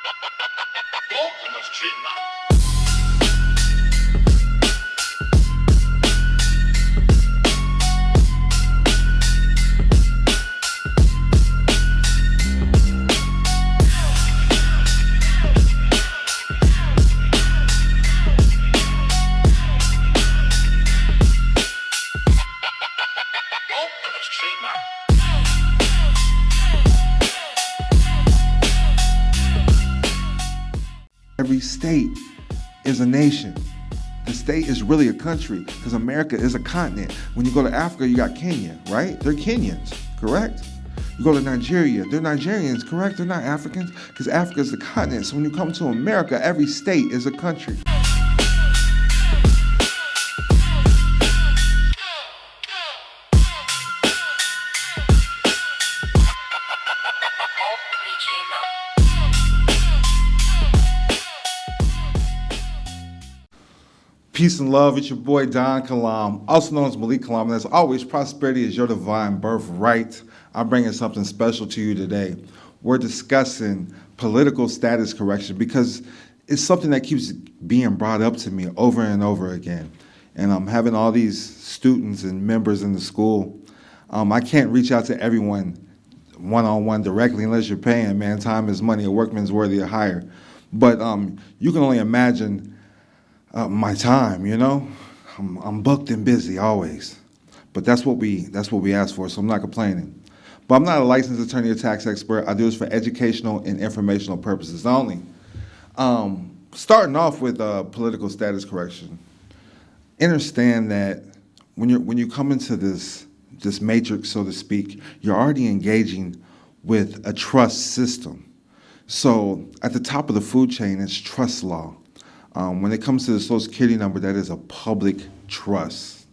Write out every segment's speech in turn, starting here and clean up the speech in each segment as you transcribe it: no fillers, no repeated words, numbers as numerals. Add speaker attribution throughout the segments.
Speaker 1: On the street now. On the street now.
Speaker 2: Every state is a nation. The state is really a country because America is a continent. When you go to Africa, you got Kenya, right? They're Kenyans, correct? You go to Nigeria, they're Nigerians, correct? They're not Africans because Africa is the continent. So when you come to America, every state is a country. Peace and love, it's your boy Don Kilam, also known as Malik Kilam, and as always, prosperity is your divine birthright. I'm bringing something special to you today. We're discussing political status correction because it's something that keeps being brought up to me over and over again. And I'm having all these students and members in the school. I can't reach out to everyone one-on-one directly unless you're paying, man. Time is money, a workman's worthy of hire. But you can only imagine my time, you know. I'm booked and busy always, but that's what we ask for. So I'm not complaining. But I'm not a licensed attorney or tax expert. I do this for educational and informational purposes only. Starting off with political status correction, understand that when you come into this matrix, so to speak, you're already engaging with a trust system. So at the top of the food chain is trust law. When it comes to the Social Security number, that is a public trust.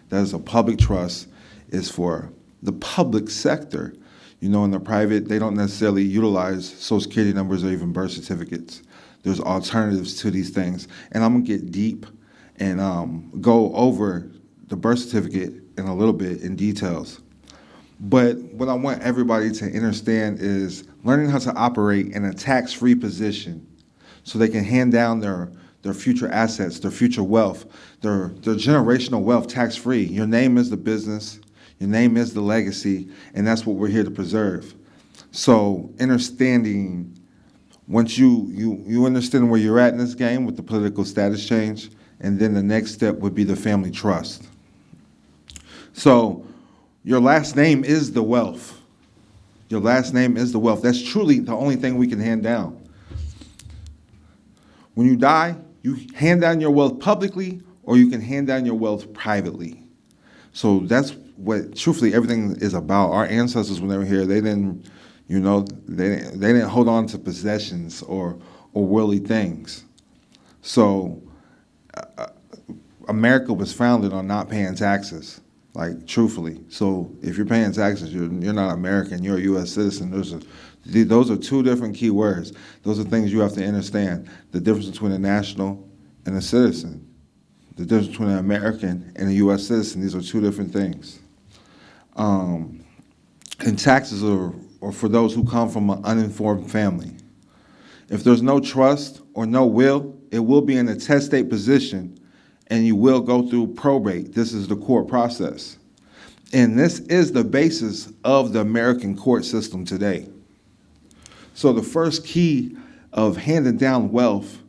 Speaker 2: That is a public trust. Is for the public sector. You know, in the private, they don't necessarily utilize Social Security numbers or even birth certificates. There's alternatives to these things. And I'm going to get deep and go over the birth certificate in a little bit in details. But what I want everybody to understand is learning how to operate in a tax-free position so they can hand down their future assets, their future wealth, their generational wealth tax-free. Your name is the business, your name is the legacy, and that's what we're here to preserve. So understanding, once you understand where you're at in this game with the political status change, and then the next step would be the family trust. So your last name is the wealth. Your last name is the wealth. That's truly the only thing we can hand down. When you die, you hand down your wealth publicly, or you can hand down your wealth privately. So that's what, truthfully, everything is about. Our ancestors, when they were here, they didn't hold on to possessions or worldly things. So America was founded on not paying taxes, like truthfully. So if you're paying taxes, you're not American. You're a U.S. citizen. Those are two different key words. Those are things you have to understand. The difference between a national and a citizen. The difference between an American and a U.S. citizen. These are two different things. And taxes are for those who come from an uninformed family. If there's no trust or no will, it will be in a testate position, and you will go through probate. This is the court process. And this is the basis of the American court system today. So the first key of handing down wealth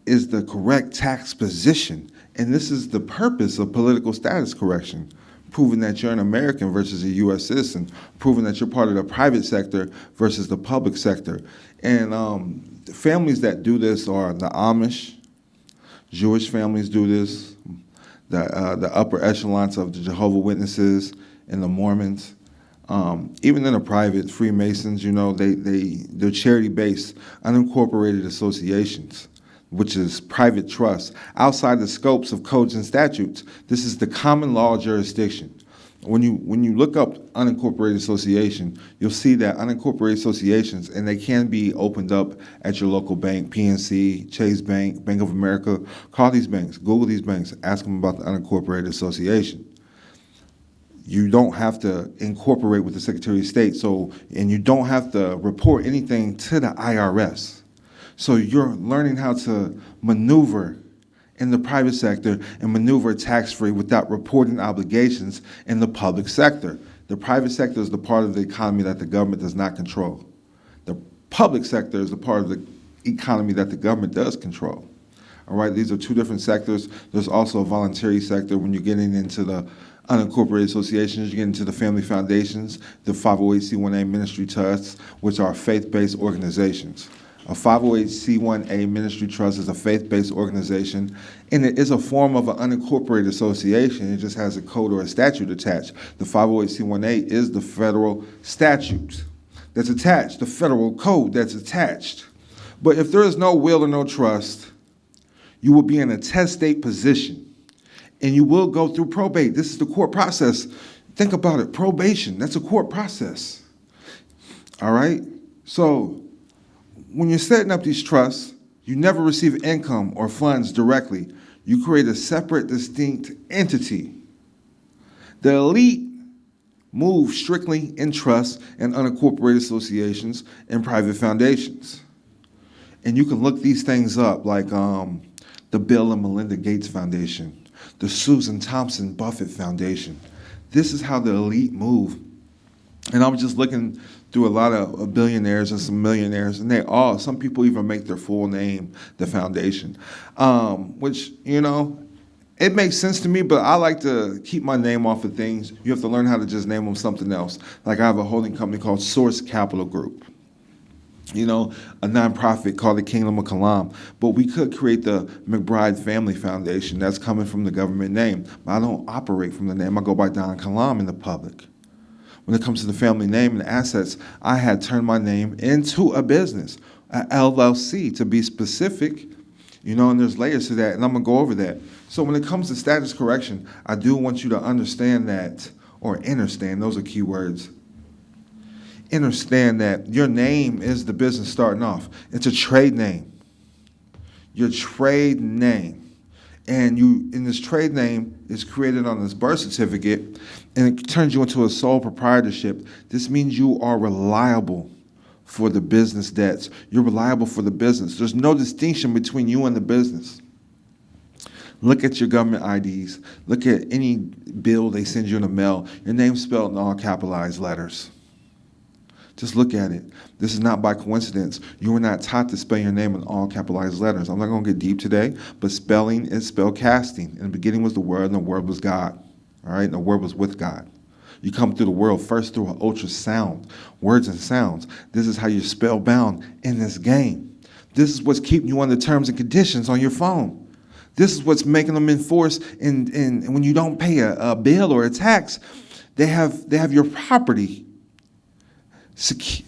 Speaker 2: is the correct tax position. And this is the purpose of political status correction, proving that you're an American versus a U.S. citizen, proving that you're part of the private sector versus the public sector. And the families that do this are the Amish, Jewish families do this, the upper echelons of the Jehovah's Witnesses and the Mormons. Even in the private, Freemasons, you know, they're charity-based, unincorporated associations, which is private trust. Outside the scopes of codes and statutes, this is the common law jurisdiction. When you look up unincorporated association, you'll see that unincorporated associations, and they can be opened up at your local bank, PNC, Chase Bank, Bank of America. Call these banks, Google these banks, ask them about the unincorporated association. You don't have to incorporate with the Secretary of State, and you don't have to report anything to the IRS. So you're learning how to maneuver in the private sector and maneuver tax-free without reporting obligations in the public sector. The private sector is the part of the economy that the government does not control. The public sector is the part of the economy that the government does control. All right, these are two different sectors. There's also a voluntary sector when you're getting into the unincorporated associations, you get into the family foundations, the 508c1a ministry trusts, which are faith-based organizations. A 508c1a ministry trust is a faith-based organization, and it is a form of an unincorporated association. It just has a code or a statute attached. The 508c1a is the federal statute that's attached, the federal code that's attached. But if there is no will or no trust, you will be in a testate position, and you will go through probate. This is the court process. Think about it, probation, that's a court process. All right? So when you're setting up these trusts, you never receive income or funds directly. You create a separate, distinct entity. The elite move strictly in trusts and unincorporated associations and private foundations. And you can look these things up, like the Bill and Melinda Gates Foundation, the Susan Thompson Buffett Foundation. This is how the elite move. And I was just looking through a lot of billionaires and some millionaires, and some people even make their full name the foundation, which, it makes sense to me, but I like to keep my name off of things. You have to learn how to just name them something else. Like I have a holding company called Source Capital Group, a nonprofit called the Kilam of Kilam. But we could create the McBride Family Foundation. That's coming from the government name. But I don't operate from the name. I go by Don Kilam in the public. When it comes to the family name and the assets, I had turned my name into a business, a LLC to be specific, and there's layers to that, and I'm going to go over that. So when it comes to status correction, I do want you to understand that, or understand, those are key words. Understand that your name is the business starting off. It's a trade name. Your trade name. And in this trade name is created on this birth certificate, and it turns you into a sole proprietorship. This means you are reliable for the business debts. You're reliable for the business. There's no distinction between you and the business. Look at your government IDs. Look at any bill they send you in the mail. Your name's spelled in all capitalized letters. Just look at it. This is not by coincidence. You were not taught to spell your name in all capitalized letters. I'm not going to get deep today, but spelling is spell casting. In the beginning was the Word, and the Word was God. All right? And the Word was with God. You come through the world first through an ultrasound, words and sounds. This is how you're spellbound in this game. This is what's keeping you on the terms and conditions on your phone. This is what's making them enforce. And when you don't pay a bill or a tax, they have your property.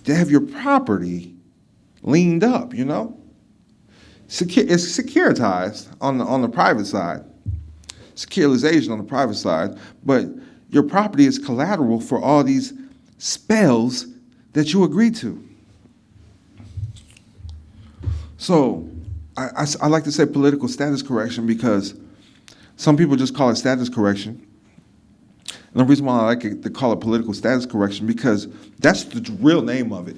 Speaker 2: They have your property leaned up, It's securitized on the private side. Securitization on the private side, but your property is collateral for all these spells that you agreed to. So I like to say political status correction because some people just call it status correction. And the reason why I like to call it political status correction, because that's the real name of it.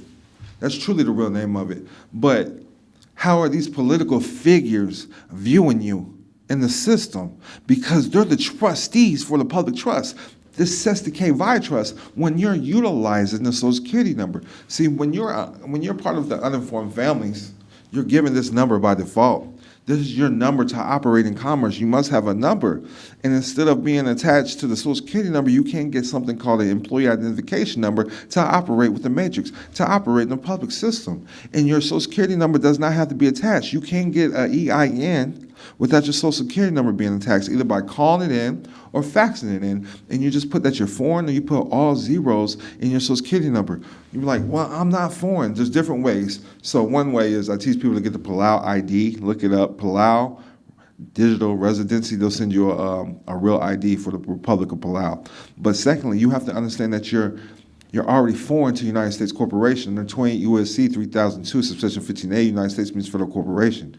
Speaker 2: That's truly the real name of it. But how are these political figures viewing you in the system? Because they're the trustees for the public trust. This sets the K-Vi trust when you're utilizing the Social Security number. See, when you're part of the uninformed families, you're given this number by default. This is your number to operate in commerce. You must have a number. And instead of being attached to the Social Security number, you can get something called an employee identification number to operate with the matrix, to operate in the public system. And your Social Security number does not have to be attached. You can get an EIN without your Social Security number being attached, either by calling it in or faxing it in. And you just put that you're foreign, or you put all zeros in your Social Security number. You're like, well, I'm not foreign. There's different ways. So one way is I teach people to get the Palau ID. Look it up, Palau Digital Residency. They'll send you a real ID for the Republic of Palau. But secondly, you have to understand that you're already foreign to the United States Corporation. Under 28 U.S.C. 3002, subsection 15A, United States means federal corporation.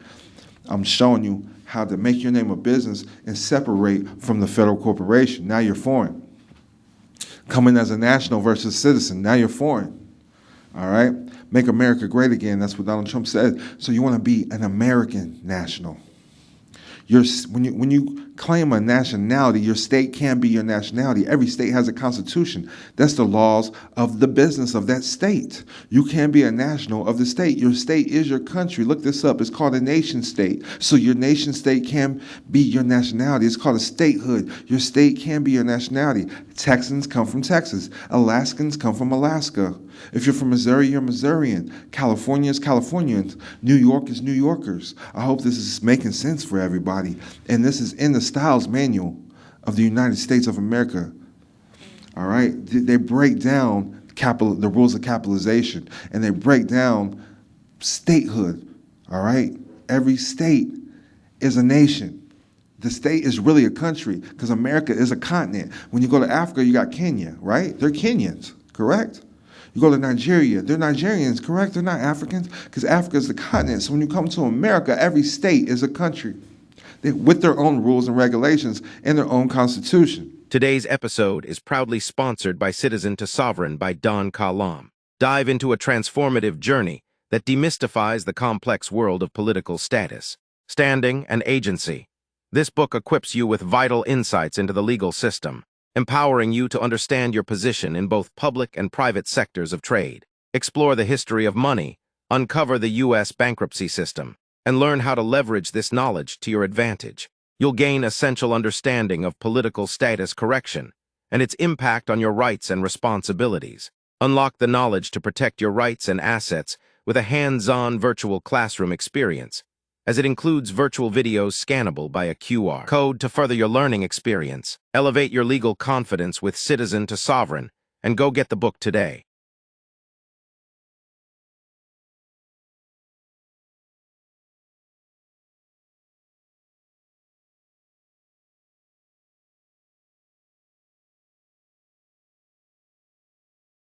Speaker 2: I'm showing you how to make your name a business and separate from the federal corporation. Now you're foreign. Coming as a national versus citizen. Now you're foreign. All right? Make America great again. That's what Donald Trump said. So you want to be an American national. When you claim a nationality, your state can be your nationality. Every state has a constitution. That's the laws of the business of that state. You can be a national of the state. Your state is your country. Look this up. It's called a nation state. So your nation state can be your nationality. It's called a statehood. Your state can be your nationality. Texans come from Texas. Alaskans come from Alaska. If you're from Missouri, you're Missourian. California is Californians. New York is New Yorkers. I hope this is making sense for everybody. And this is in the Styles Manual of the United States of America. All right? They break down the rules of capitalization, and they break down statehood. All right? Every state is a nation. The state is really a country because America is a continent. When you go to Africa, you got Kenya, right? They're Kenyans, correct? You go to Nigeria, they're Nigerians, correct? They're not Africans because Africa is the continent. So when you come to America, every state is a country with their own rules and regulations and their own constitution.
Speaker 3: Today's episode is proudly sponsored by Citizen to Sovereign by Don Kilam. Dive into a transformative journey that demystifies the complex world of political status, standing, and agency. This book equips you with vital insights into the legal system, empowering you to understand your position in both public and private sectors of trade. Explore the history of money, uncover the U.S. bankruptcy system, and learn how to leverage this knowledge to your advantage. You'll gain essential understanding of political status correction and its impact on your rights and responsibilities. Unlock the knowledge to protect your rights and assets with a hands-on virtual classroom experience, as it includes virtual videos scannable by a QR code to further your learning experience. Elevate your legal confidence with Citizen to Sovereign, and go get the book today.